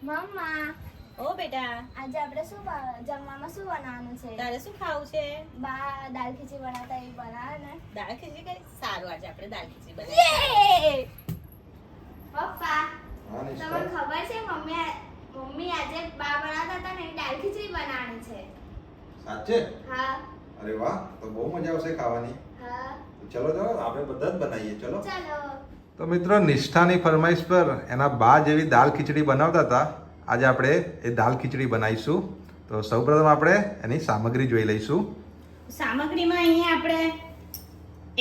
મમ્મા ઓ બેટા આજે આપણે જમવામાં શું બનાવવાનું છે? તારે શું ખાવું છે? બા દાળ ખીચડી બનાવતા એ બનાવે ને. દાળ ખીચડી કરી સારું આજે આપણે દાળ ખીચડી બનાવીએ. યે! પપ્પા હા, નિષ્ઠા. તમને ખબર છે મમ્મી આજે બા બનાવતા હતા ને એ દાળ ખીચડી બનાવવાની છે. સાચે? હા અરે વાહ, તો બહુ મજા આવશે ખાવાની. હા તો ચલો ચલો આપણે બધા જ બનાવીએ ચલો. ચાલો. તો મિત્રો નિષ્ઠાની ફરમાઈશ પર એના બા જેવી દાલ ખીચડી બનાવતા હતા. આજે આપણે એ દાલ ખીચડી બનાવીશું. તો સૌપ્રથમ આપણે એની સામગ્રી જોઈ લઈશું. સામગ્રીમાં અહીંયા આપણે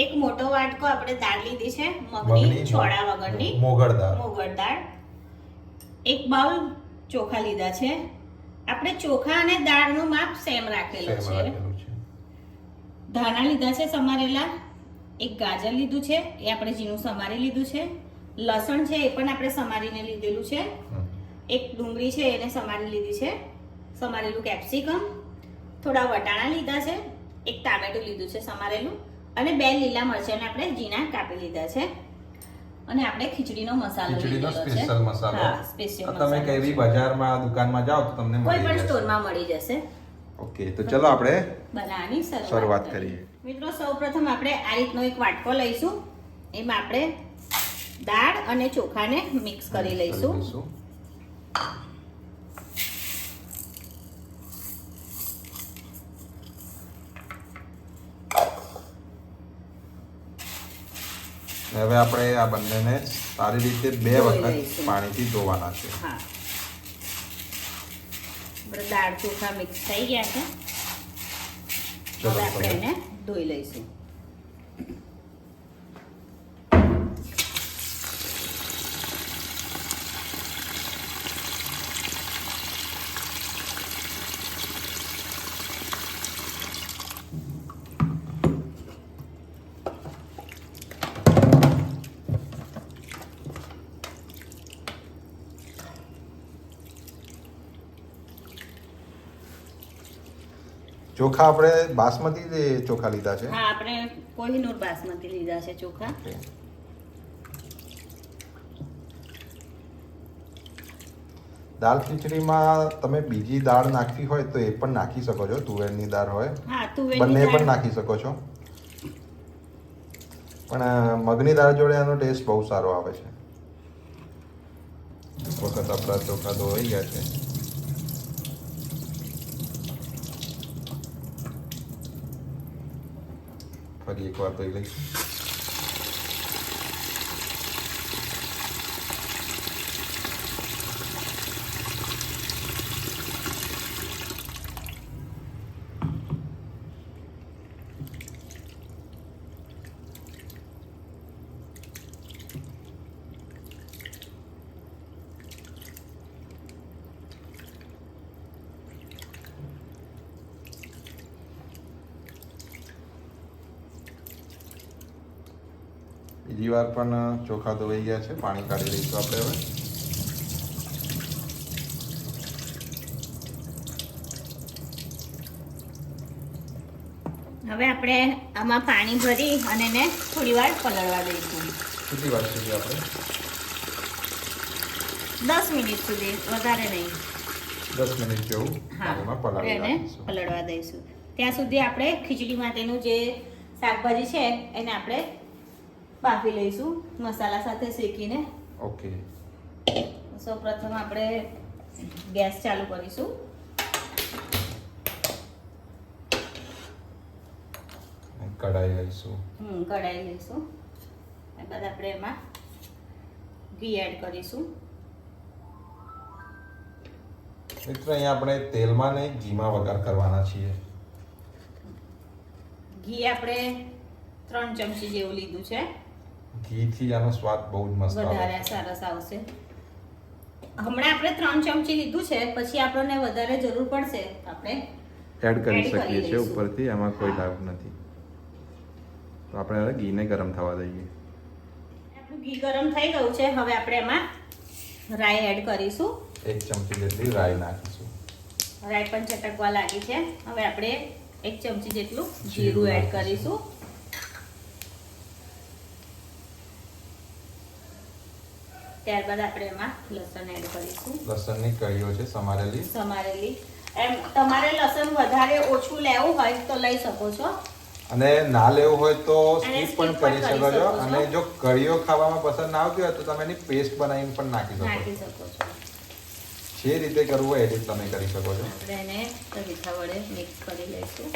એક મોટો વાટકો આપણે દાળ લીધી છે મગની છોડા વગરની મોગળ દાળ. મોગળ દાળ. એક બાઉલ ચોખા લીધા છે. આપણે ચોખા અને દાળનું માપ સેમ રાખેલું સેમ છે. રાખેલું છે. ધાણા લીધા છે સમારેલા. એક ગાજર લીધું છે એ આપણે ઝીણું સમારી લીધું છે. લસણ છે એ પણ આપણે સમારીને લીધેલું છે. એક ડુંગળી છે એને સમારી લીધી છે. સમારેલું કેપ્સિકમ, થોડા વટાણા લીધા છે. એક ટામેટું લીધું છે સમારેલું અને 2 લીલા મરચાંને આપણે ઝીણા કાપી લીધા છે. અને આપણે ખીચડીનો મસાલો ખીચડીનો લીધેલો છે. સ્પેશિયલ મસાલો. હા, સ્પેશિયલ આ તમે કઈ બી બજારમાં દુકાનમાં જાઓ તો તમને કોઈ મળી પણ જશે. સ્ટોરમાં મળી જશે. ઓકે, તો ચલો આપણે બનાવવાની શરૂઆત કરીએ. મિત્રો સૌપ્રથમ આપણે આ રીતનો એક વાટકો લઈશું. એમાં આપણે દાળ અને ચોખાને મિક્સ કરી લઈશું. હવે આપણે આ બંનેને સારી રીતે 2 ધોઈ વખત લઈશું. પાણીથી ધોવાના છે. હા, આપણે દાળ ચોખા મિક્સ થઈ ગયા છે. ચલો, હવે આપણે ચલો. એને ધોઈ લઈશું. ચોખા આપણે બાસમતી ચોખા લીધા છે. હા, આપણે કોહિનૂર બાસમતી લીધા છે ચોખા. ઓકે. દાળ ખીચડીમાં તમે બીજી દાળ નાખવી હોય તો એ પણ નાખી શકો છો. તુવેરની દાળ હોય હા, તુવેરની બંને દાળ. પણ નાખી શકો છો. પણ મગની દાળ જોડે એનો ટેસ્ટ બહુ સારો આવે છે. એક વખત આપણા ચોખા ધોવાઈ ગયા છે. ફરી એકવાર ધોઈ લઈશું. બીજી વાર પણ ચોખા ધોવાઈ ગયા છે. પાણી કાઢી લઈશું આપણે હવે. હવે આપણે આમાં પાણી ભરી અને એને થોડી વાર પલળવા દઈશું. કેટલી વાર સુધી આપણે? 10 મિનિટ સુધી, વધારે નહીં. 10 મિનિટ જેવું હા, પાણીમાં પલાળી એને રાખીશું. પલળવા દઈશું. ત્યાં સુધી આપણે ખીચડી માટેનું જે શાકભાજી છે એને આપણે બાફી લઈશું મસાલા સાથે શેકીને. ઓકે. સૌપ્રથમ આપણે ગેસ ચાલુ કરીશું. કઢાઈ લઈશું. કઢાઈ લઈશું. ત્યારબાદ આપણે એમાં ઘી એડ કરીશું. મિત્રો અહીંયા આપણે તેલમાં નહીં ઘીમાં વઘાર કરવાના છીએ. ઘી આપણે 3 ચમચી જેવું લીધું છે. ઘીથી આનો સ્વાદ બહુ જ મસ્ત આવે વધારે છે. સરસ આવશે. હમણાં આપણે 3 ચમચી લીધું છે, પછી આપણને વધારે જરૂર પડશે આપણે એડ કરી એડ કરી શકીએ છીએ દઈશું. ઉપરથી, એમાં કોઈ હા. ડાઉટ નથી. તો આપણે હવે ઘીને ગરમ થવા દઈએ. આપણું ઘી ગરમ થઈ ગયું છે. હવે આપણે એમાં રાઈ એડ કરીશું. 1 ચમચી જેટલી રાઈ નાખીશું. રાઈ પણ ચટકવા લાગી છે. હવે આપણે 1 ચમચી જેટલું જીરું એડ કરીશું. ત્યારબાદ આપણે એમાં લસણ એડ કરીશું. લસણની કળીઓ છે સમારેલી. સમારેલી. એમ તમારે લસણ વધારે ઓછું લેવું હોય તો લઈ શકો છો, અને ના લેવું હોય તો અને સ્કીપ પણ કરી શકો છો. છો. અને જો કળીઓ ખાવામાં પસંદ ના આવતી હોય તો તમે એની પેસ્ટ બનાવીને પણ નાખી શકો નાખી છો. શકો છો. જે રીતે કરવું હોય એ રીતે તમે કરી શકો છો. આપણે એને તવીથા વડે મિક્સ કરી લઈશું.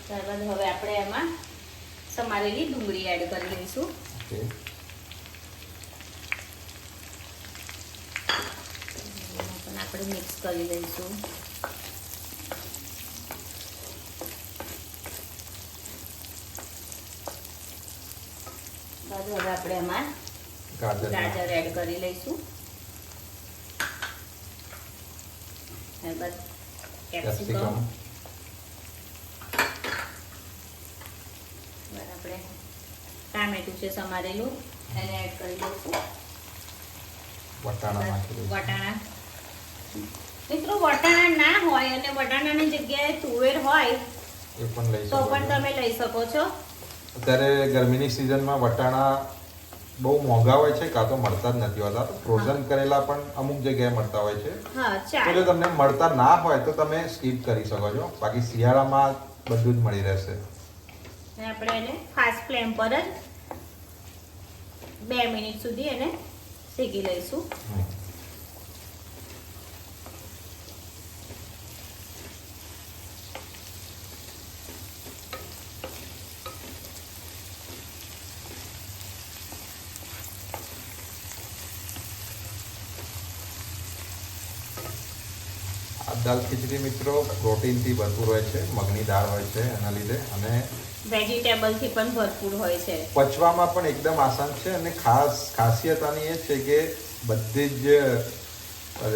ત્યારબાદ હવે આપણે એમાં સમારેલી ડુંગળી એડ કરી લઈશું. ઓકે. પણ આપણે મિક્સ કરી લઈશું. બાદ હવે આપણે એમાં ગાજર એડ કરી લઈશું. ત્યારબાદ કેપ્સિકમ. આપણે ટામેટું છે સમારેલું એને એડ કરી દઈશું. વટાણા મિત્રો વટાણા ના હોય અને વટાણાની જગ્યાએ તુવેર હોય એ પણ લઈ તો શકો પણ છો. તમે લઈ શકો છો. અત્યારે ગરમીની સિઝનમાં વટાણા બહુ મોંઘા હોય છે, કાં તો મળતા જ નથી હોતા. ફ્રોઝન કરેલા પણ અમુક જગ્યાએ મળતા હોય છે. હા તો ચાલે. જો તમને મળતા ના હોય તો તમે સ્કીપ કરી શકો છો. બાકી શિયાળામાં બધું જ મળી રહેશે. અને આપણે એને ફાસ્ટ ફ્લેમ પર જ 2 મિનિટ સુધી એને શેકી લઈશું. આ દાલ ખીચડી મિત્રો પ્રોટીનથી ભરપૂર હોય છે. મગની દાળ હોય છે એના લીધે, અને વેજીટેબલથી પણ ભરપૂર હોય છે. પચવામાં પણ એકદમ આસાન છે. અને ખાસિયત આની એ છે કે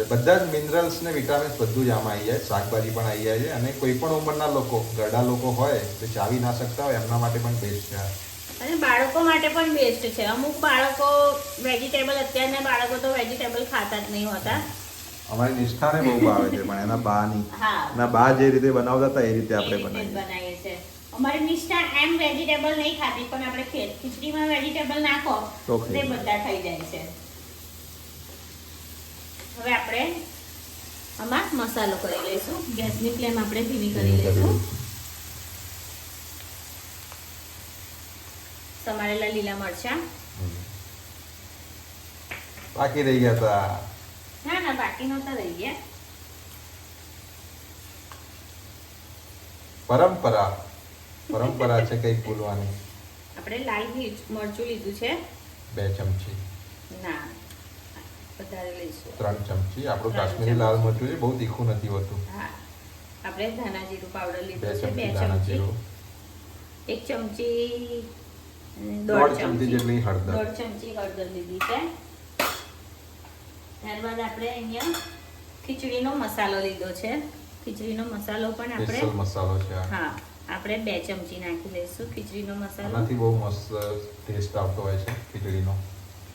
બધા જ મિનરલ્સ ને વિટામિન્સ બધું જ આમાં આવી જાય. શાકભાજી પણ આવી જાય છે. અને કોઈ પણ ઉંમરના લોકો, ગરડા લોકો હોય જે ચાવી ના શકતા હોય એમના માટે પણ બેસ્ટ છે. અને બાળકો માટે પણ બેસ્ટ છે. અમુક બાળકો વેજીટેબલ, અત્યારના બાળકો તો વેજીટેબલ ખાતા જ નહીં હોતા. અમારી નિષ્ઠાને બહુ ભાવે છે, પણ એના બાની હા, એના બા જે રીતે બનાવતા હતા એ રીતે આપણે એ રીતે જ બનાવીએ. બનાવીએ છે. અમારી નિષ્ઠા એમ વેજીટેબલ નહીં ખાતી, પણ આપણે ખીચડીમાં વેજીટેબલ નાખો તો તે બધા ખાઈ જાય છે. હવે આપણે આમાં મસાલો કરી લઈશું. ગેસની ફ્લેમ આપણે ધીમી કરી લઈશું. સમારેલા લીલા મરચાં. બાકી રહી ગયા હતા. ના બાકી નહોતા રહી ગયા. પરંપરા છે કઈ ભૂલવાની. આપણે લાલ મરચું લીધું છે 2 ચમચી. ના, વધારે લઈશું. 3 ચમચી. આપણું કાશ્મીરી લાલ મરચું છે, બહુ તીખું નથી હોતું. હા, આપણે ધાણા જીરું પાવડર 2 લીધું છે ચમચી 2 ધાણા ચમચી. જીરું. 1 ચમચી, 1.5 ચમચી જેટલી હળદર. 1.5 ચમચી હળદર લીધી છે. ત્યારબાદ આપણે અહીંયા ખીચડીનો મસાલો લીધો છે. ખીચડીનો મસાલો પણ આપણે સ્પેશિયલ મસાલો છે આ. હા, આપણે 2 ચમચી નાખી લઈશું ખીચડીનો મસાલો. આનાથી બહુ મસ્ત ટેસ્ટ આવતો હોય છે ખીચડીનો.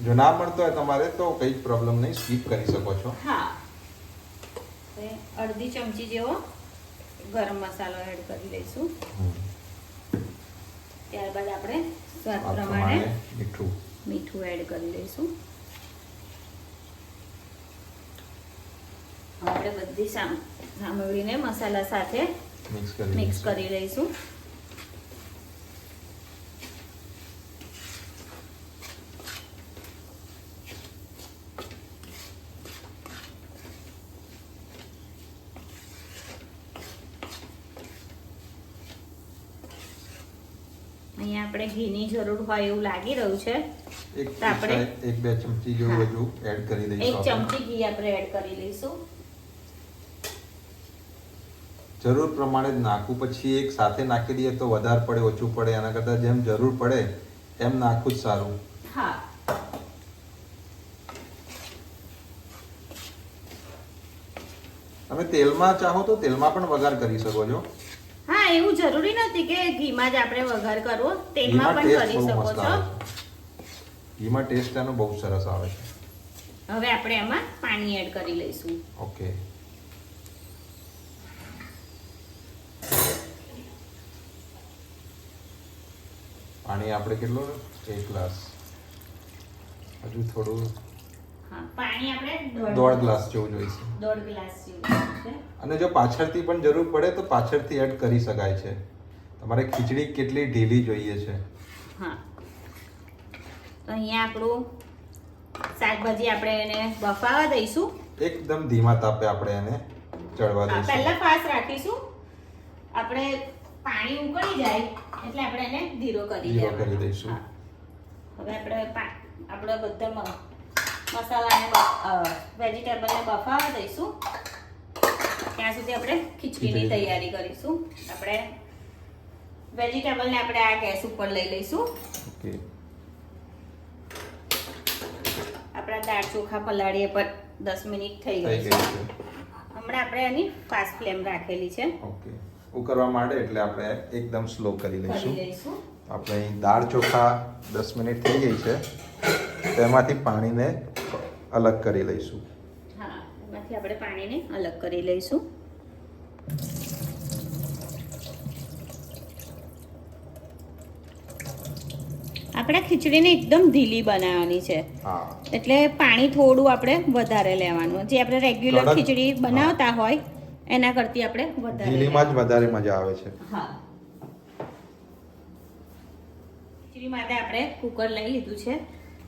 જો ના મળતો હોય તમારે તો કઈ જ પ્રોબ્લેમ નહીં, સ્કીપ કરી શકો છો. હા, અડધી ચમચી જેવો ગરમ મસાલો એડ કરી લઈશું. ત્યારબાદ આપણે સ્વાદ પ્રમાણે મીઠું એડ કરી લઈશું. આપણે બધી સામગ્રીને મસાલા સાથે મિક્સ કરી લઈશું. અહીંયા આપણે ઘીની જરૂર હોય એવું લાગી રહ્યું છે. આપણે 1-2 ચમચી જેવું હજુ એડ કરી દઈશું. 1 ચમચી ઘી આપણે એડ કરી લઈશું. જરૂર પ્રમાણે જ નાખવું. પછી એક સાથે નાખી દઈએ તો વધારે પડે ઓછું પડે, એના કરતાં જેમ જરૂર પડે એમ નાખવું જ સારું. હા, તમે તેલમાં ચાહો તો તેલમાં પણ વઘાર કરી શકો છો. હા, એવું જરૂરી નથી કે ઘીમાં જ આપણે વઘાર કરવો, તેલમાં પણ કરી શકો છો. ઘીમાં ટેસ્ટ એનો બહુ સરસ આવે છે. હવે આપણે એમાં પાણી એડ કરી લઈશું. ઓકે. પાણી આપણે કેટલું 1 ગ્લાસ, હજુ થોડું હા પાણી આપણે 1.5 ગ્લાસ જેવું જોઈશે. 1.5 ગ્લાસ જેવું છે. અને જો પાછળથી પણ જરૂર પડે તો પાછળથી એડ કરી શકાય છે. તમારે ખીચડી કેટલી ઢીલી જોઈએ છે. હા તો અહીંયા આપણું શાકભાજી આપણે એને બફાવા દઈશું. એકદમ ધીમા તાપે આપણે એને ચડવા હા દઈશું. પહેલા ફાસ્ટ રાખીશું. આપણે પાણી ઉકળી જાય એટલે આપણે એને ધીરો કરી ધીરો દેવાનો. કરી દઈશું. હા. હવે આપણે બધા મસાલાને વેજીટેબલને બફાવા દઈશું. ત્યાં સુધી આપણે ખીચડીની તૈયારી કરીશું. આપણે વેજીટેબલને આપણે આ ગેસ ઉપર લઈ લઈશું. ઓકે. આપણા દાળ ચોખા પલાળીએ પર 10 મિનિટ થઈ ગઈ છે. હમણાં આપણે એની ફાસ્ટ ફ્લેમ રાખેલી છે. ઓકે. ઉકળવા માંડે એટલે આપણે એકદમ સ્લો કરી લઈશું. લઈશું. આપણે અહીં દાળ ચોખા 10 મિનિટ થઈ ગઈ છે. તેમાંથી પાણીને અલગ કરી લઈશું. હા એમાંથી આપણે પાણીને અલગ કરી લઈશું. આપણે ખીચડીને એકદમ ઢીલી બનાવવાની છે. હા. એટલે પાણી થોડું આપણે વધારે લેવાનું. જે આપણે રેગ્યુલર કડક, ખીચડી બનાવતા હોય એના કરતી આપણે વધારે ઢીલીમાં જ વધારે મજા આવે છે. હા ખીચડી માટે આપણે કુકર લઈ લીધું છે.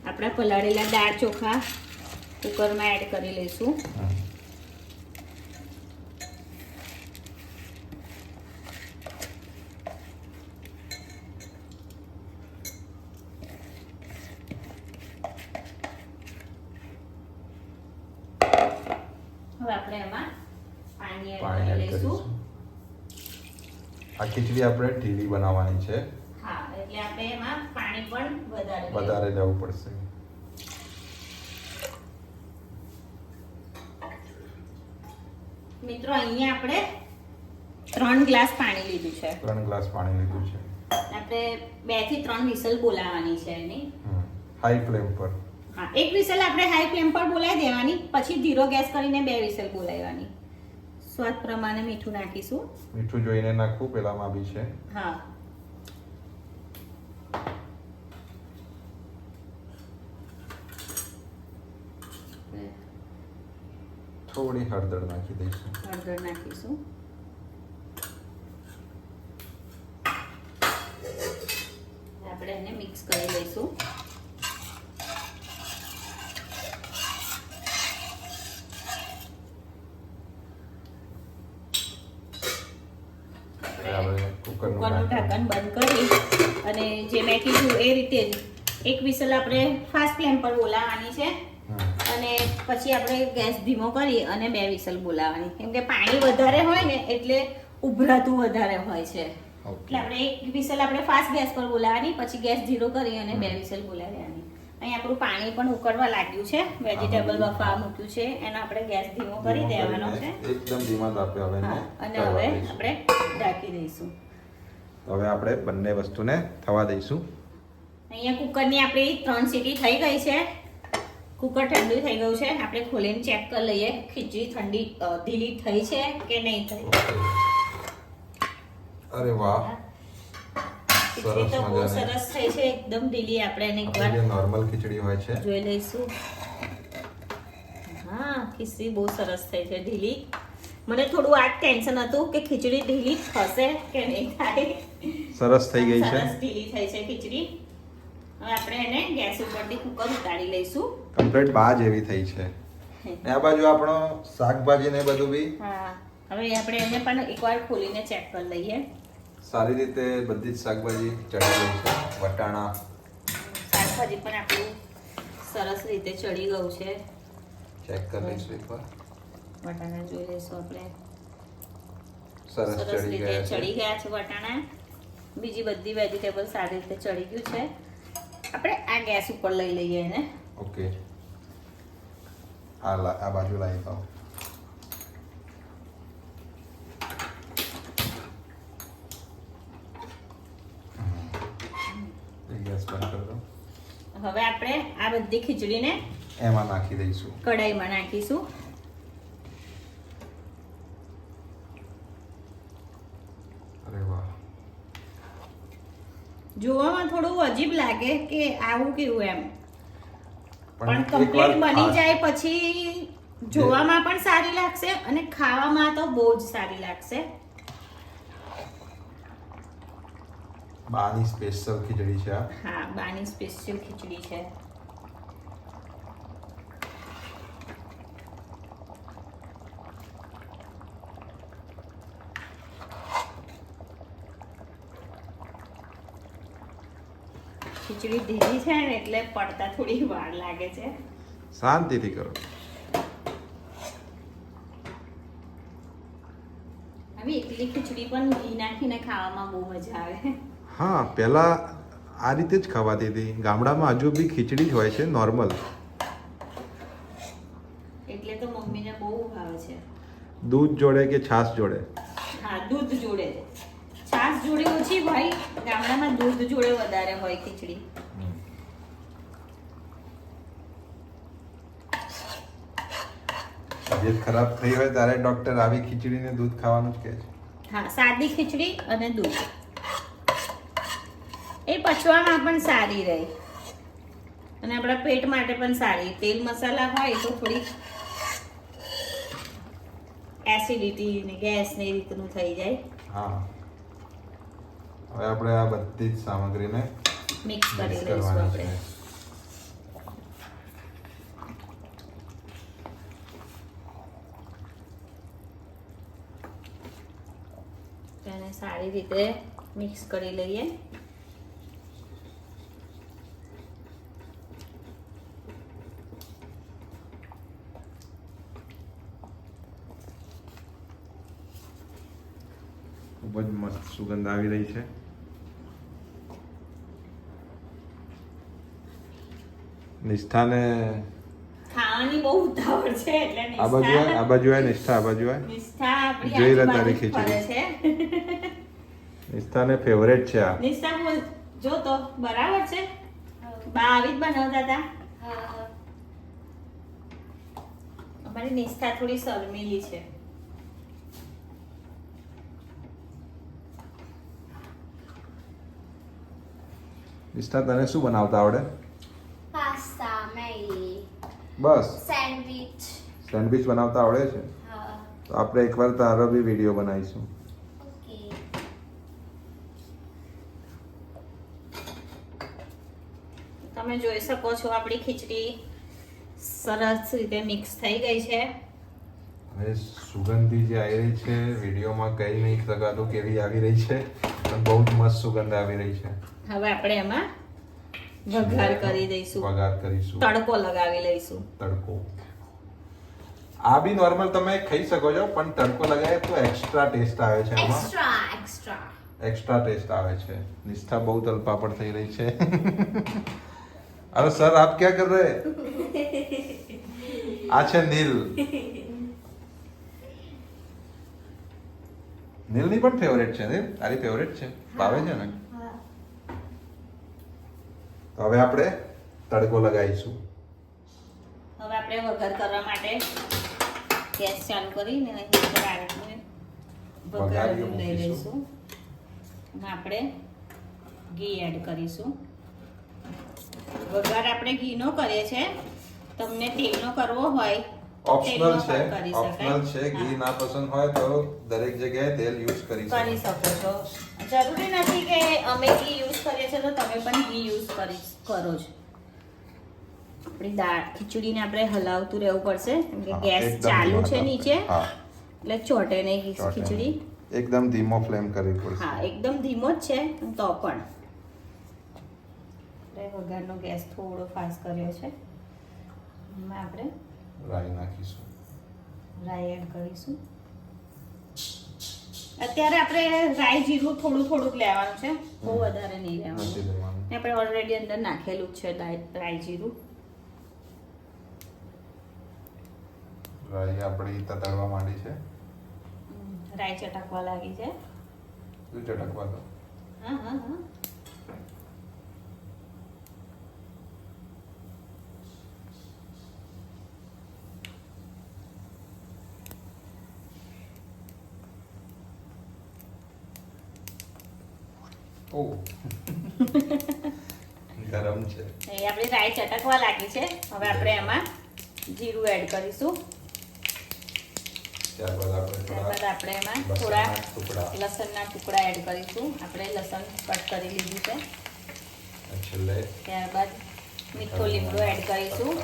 આપણા પલાળેલા દાળ ચોખા કુકરમાં એડ કરી લઈશું. હવે આપણે એમાં પાણી એડ કરી એડ લઈશું. કરીશું. આ ખીચડી આપણે ઢીલી બનાવવાની છે. હા એટલે આપણે એમાં પાણી પણ વધારે વધારે લેવું પડશે. મિત્રો અહીંયા આપણે 3 ગ્લાસ પાણી લીધું છે. 3 ગ્લાસ પાણી લીધું છે. આપણે 2 થી 3 વિસલ બોલાવવાની છે એની. હાઈ ફ્લેમ પર. હા એક વિસલ આપણે હાઈ ફ્લેમ પર બોલાવી દેવાની. પછી ધીરો ગેસ કરીને 2 વિસલ બોલાવવાની. સ્વાદ પ્રમાણે મીઠું નાખીશું. મીઠું જોઈને નાખવું પેલામાં બી છે. હા થોડી હળદર નાખી દઈશું. હળદર નાખીશું. આપણે એને મિક્સ કરી લઈશું. કુકરનું ઢાંકણ બંધ કરી અને જે મેં કીધું એ રીતે જ એક વિસલ આપણે ફાસ્ટ ફ્લેમ પર બોલાવવાની છે. અને પછી આપણે ગેસ ધીમો કરી અને 2 વિસલ બોલાવવાની. કેમ કે પાણી વધારે હોય ને એટલે ઉભરાતું વધારે હોય છે. એટલે આપણે એક વિસલ આપણે ફાસ્ટ ગેસ પર બોલાવવાની. પછી ગેસ ધીરો કરી અને 2 વિસલ બોલાવવાની. અહીં આપણું પાણી પણ ઉકળવા લાગ્યું છે. વેજીટેબલ બફાવા મૂક્યું છે એનો આપણે ગેસ ધીમો કરી દેવાનો છે. એકદમ ધીમા તાપે હવે અને હવે આપણે ઢાંકી દઈશું. હવે આપણે બંને વસ્તુને થવા દઈશું. અહીંયા કુકરની આપણી 3 સીટી થઈ ગઈ છે. કુકર ઠંડુ થઈ ગયું છે. આપણે ખોલીને ચેક કરી લઈએ ખીચડી ઢીલી થઈ છે કે નહીં થઈ. અરે વાહ, ખીચડી તો બહુ સરસ થઈ છે. એકદમ ઢીલી. આપણે એને એકવાર નોર્મલ ખીચડી હોય છે જોઈ લઈશું. હા ખીચડી બહુ સરસ થઈ છે ઢીલી. મને થોડું આ ટેન્શન હતું કે ખીચડી ઢીલી થશે કે નહીં થાય. સરસ થઈ ગઈ છે. સરસ ઢીલી થઈ છે ખીચડી. હવે આપણે એને ગેસ ઉપરથી કુકર ઉતારી લઈશું. કમ્પ્લીટ બા જેવી થઈ છે. આ બાજુ આપણો શાકભાજી ને બધું બી હા હવે આપણે એને પણ એકવાર ખોલીને ચેક કરી લઈએ. સારી રીતે બધી જ શાકભાજી ચડી ગઈ છે. વટાણા શાકભાજી પણ આપણું સરસ રીતે ચડી ગયું છે. ચેક કરી લઈશું એકવાર. વટાણા જોઈ લઈશું આપણે. સરસ ચડી રીતે ગયા છે. ચડી ગયા છે વટાણા. બીજી બધી વેજીટેબલ સારી રીતે ચડી ગયું છે. આપણે આ ગેસ ઉપર લઈ લઈએ એને. ઓકે. આ બાજુ લાવી દો. ગેસ બંધ કરી દો. હવે આપણે આ બધી ખીચડીને એમાં નાખી દઈશું. કઢાઈમાં નાખીશું. અરે વાહ, જોવામાં થોડું અજીબ લાગે કે આવું કેવું એમ, પણ એકવાર કમ્પ્લીટ બની ખા- જાય પછી જોવામાં પણ સારી લાગશે અને ખાવામાં તો બહુ જ સારી લાગશે. બાની સ્પેશિયલ ખીચડી છે આ. હા, બાની સ્પેશિયલ ખીચડી છે. ખીચડી ધીરી છે ને એટલે પડતા થોડી વાર લાગે છે. શાંતિથી કરો. હવે એકલી ખીચડી પણ ઘી નાખીને ખાવામાં બહુ મજા આવે. હા, પહેલા આ રીતે જ ખવાતી હતી. ગામડામાં હજુ બી ખીચડી જ હોય છે નોર્મલ. એટલે તો મમ્મીને બહુ ભાવે છે. દૂધ જોડે કે છાશ જોડે? હા, દૂધ જોડે. છાશ જોડે ઓછી હોય, ગામડામાં દૂધ જોડે વધારે હોય ખીચડી. તબિયત ખરાબ થઈ હોય ત્યારે ડોક્ટર આવી ખીચડીને દૂધ ખાવાનું જ કહે છે. હા, સાદી ખીચડી અને દૂધ એ પચવામાં પણ સારી રહે અને આપણા પેટ માટે પણ સારી. તેલ મસાલા હોય તો થોડી એસિડિટી ને ગેસ ને એ રીતનું થઈ જાય. હા, હવે આપણે આ બધી જ સામગ્રીને મિક્સ કરી મિક્સ લઈશું કરવાની આપણે. છે. તેને સારી રીતે મિક્સ કરી લઈએ. ખૂબ જ મસ્ત સુગંધ આવી રહી છે. નિષ્ઠાને ખાવાની બહુ ઉતાવળ છે એટલે આ બાજુ આય, આ બાજુ આય. નિષ્ઠા આ બાજુ આય. નિષ્ઠા આપણી જોઈ લે આજુબાજુ તારી જ ફરે છે. નિષ્ઠાને ફેવરેટ છે આ. નિષ્ઠા બોલ, જો તો બરાબર છે. બા આવી જ બનાવતા હતા. હા. અમારી નિષ્ઠા થોડી શરમીલી છે. નિષ્ઠા, તને શું બનાવતા આવડે? પાસ્તા, મેગી, બસ સેન્ડવિચ. સેન્ડવિચ બનાવતા આવડે છે? હા. તો આપણે એકવાર તારો બી વિડીયો બનાવીશું. ઓકે. તમે જોઈ શકો છો આપણી ખીચડી સરસ રીતે મિક્સ થઈ ગઈ છે. હવે સુગંધી જે આવી રહી છે વિડીયોમાં કહી નહીં શકાતું કેવી આવી રહી છે, પણ બહુ જ મસ્ત સુગંધ આવી રહી છે. હવે આપણે એમાં વઘાર કરી દઈશું. વઘાર કરીશું. તડકો લગાવી લઈશું. તડકો. આ બી નોર્મલ તમે ખાઈ શકો છો, પણ તડકો લગાવે તો એક્સ્ટ્રા ટેસ્ટ આવે છે એમાં. એક્સ્ટ્રા. એક્સ્ટ્રા ટેસ્ટ આવે છે. નિષ્ઠા બહુ તલપાપડ થઈ રહી છે. અરે સર આપ ક્યાં કર રહે? આ છે નીલ. નીલની પણ ફેવરેટ છે. નીલ તારી ફેવરેટ છે, ભાવે છે ને? હા. તો હવે આપણે તડકો લગાવીશું. હવે આપણે વઘાર કરવા માટે ગેસ ચાલુ કરીને અહીં ઉપર આ રીતનું વઘારીઓ વઘાર લઈ મૂકીશું. લઈશું. અને આપણે ઘી એડ કરીશું. વઘાર આપણે ઘીનો કરીએ છે. તમને તેલનો કરવો હોય ઓપ્શનલ તેલનો છે, પણ કરી શકાય. ઓપ્શનલ છે. ઘી ના પસંદ હોય તો દરેક જગ્યાએ તેલ યુઝ કરી કરી શકો. શકો છો. જરૂરી નથી કે અમે ઘી યુઝ કરીએ છીએ તો તમે પણ ઘી યુઝ કરો છો. આપણી દાળ ખીચડીને આપણે હલાવતું રહેવું પડશે કેમ કે હા, ગેસ એકદમ ચાલુ ધીમા છે તાપે. નીચે, હા, એટલે ચોટે નહીં ચોટે ખીચડી. નહીં. એકદમ ધીમો ફ્લેમ કરવી પડશે. હા, એકદમ ધીમો જ છે તો પણ આપણે વઘારનો ગેસ થોડો ફાસ્ટ કર્યો છે. એમાં આપણે રાઈ નાખીશું. રાઈ એડ કરીશું. અત્યારે આપણે રાઈ જીરું થોડું થોડુંક લેવાનું છે, બહુ વધારે નહીં નથી લેવાનું. લેવાનું. આપણે ઓલરેડી અંદર નાખેલું જ છે રાઈ જીરું. રાઈ આપણી તતડવા માંડી છે. રાઈ ચટકવા લાગી છે. શું ચટકવા દો? હા હા હા. ઓ ગરમ છે. એ આપણી રાઈ ચટકવા લાગી છે. હવે આપણે એમાં જીરું એડ કરીશું. ત્યારબાદ આપણે એમાં થોડા ટુકડા લસણના ટુકડા એડ કરીશું. આપણે લસણ કટ કરી લીધું છે. છેલ્લે ત્યારબાદ મીઠો લીમડો એડ કરીશું.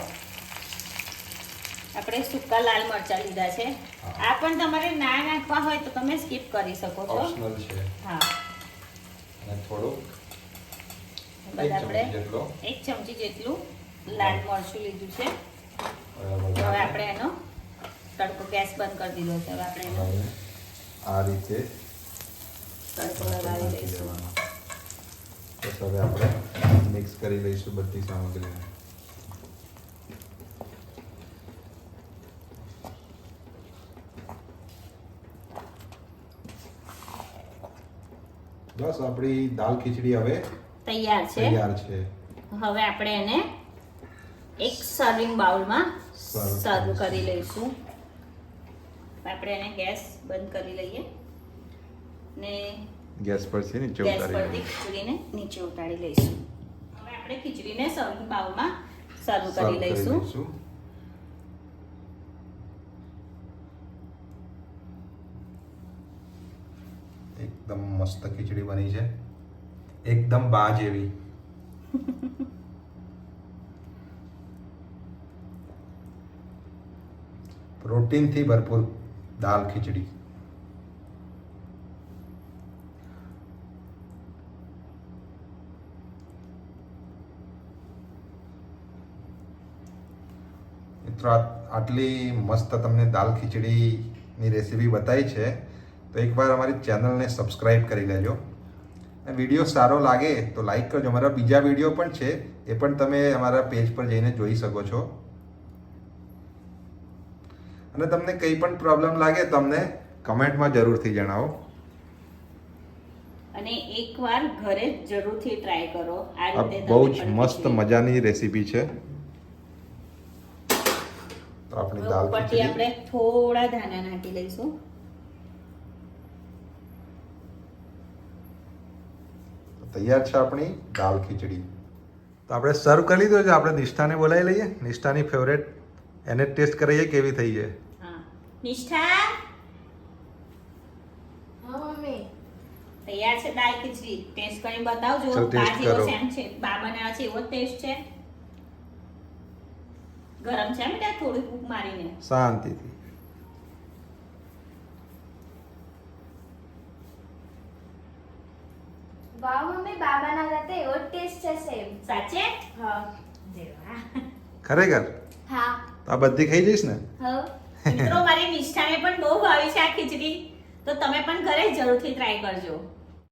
આપણે સૂકા લાલ મરચાં લીધા છે. આ પણ તમારે ના નાખવા હોય તો તમે સ્કીપ કરી શકો છો. ઓપ્શનલ છે. હા, અને થોડું આપણે 1 ચમચી જેટલું લાલ મરચું લીધું છે. હવે આપણે એનો તડકો ગેસ બંધ કરી દીધો છે. હવે આપણે એનો આ રીતે તડકો લગાવી દઈશું. બસ હવે આપણે મિક્સ કરી લઈશું બધી સામગ્રીને. બસ આપણી દાલ ખીચડી હવે તૈયાર છે. હવે આપણે એને એક સર્વિંગ બાઉલમાં સર્વ કરી લઈશું. આપણે એને ગેસ બંધ કરી લઈએ ને ગેસ પરથી નીચે ગેસ ઉતારી પરથી ખીચડીને નીચે ઉતારી લઈશું. હવે આપણે ખીચડીને સર્વિંગ બાઉલમાં સર્વ કરી લઈશું. એકદમ મસ્ત ખીચડી બની છે. એકદમ બા જેવી. પ્રોટીનથી ભરપૂર દાલ ખીચડી. મિત્રો આટલી મસ્ત તમને દાલ ખીચડીની રેસીપી બતાવી છે તો એકવાર અમારી ચેનલને સબસ્ક્રાઇબ કરી લેજો. અને વિડીયો સારો લાગે તો લાઈક કરજો. અમારા બીજા વિડીયો પણ છે, એ પણ તમે અમારા પેજ પર જઈને જોઈ શકો છો. અને તમને કંઈ પણ પ્રોબ્લેમ લાગે તો અમને કમેન્ટમાં જરૂરથી જણાવો. અને એકવાર ઘરે જરૂરથી ટ્રાય કરો. આ આ રીતે બહુ જ મસ્ત મજાની રેસીપી છે. તો આપણી દાલ ઉપરથી ખીચડી આપણે થોડા ધાણા નાખી લઈશું. તૈયાર છે આપણી દાલ ખીચડી. તો આપણે સર્વ કરી લીધો છે. આપણે નિષ્ઠાને બોલાવી લઈએ. નિષ્ઠાની ફેવરેટ એને ટેસ્ટ કરીએ કેવી થઈ છે. હા, નિષ્ઠા હા મમ્મી તૈયાર છે દાલ ખીચડી. ટેસ્ટ કરીને બતાવજો. ચાલ, બા taste જેવો કરો. સેમ છે. બા બનાવે છે એવો ટેસ્ટ છે. ગરમ છે બેટા, થોડી ફૂંક મારીને. શાંતિથી. વાહ મમ્મી બાબાના જાતે એવો ટેસ્ટ છે સેમ. સાચે? હા જેવા. ખરેખર હા તો આ બધી ખાઈ જઈશ ને? હા મિત્રો, મારી નિષ્ઠાને પણ બહુ ભાવી છે આ ખીચડી. તો તમે પણ ઘરે જરૂરથી ટ્રાય કરજો.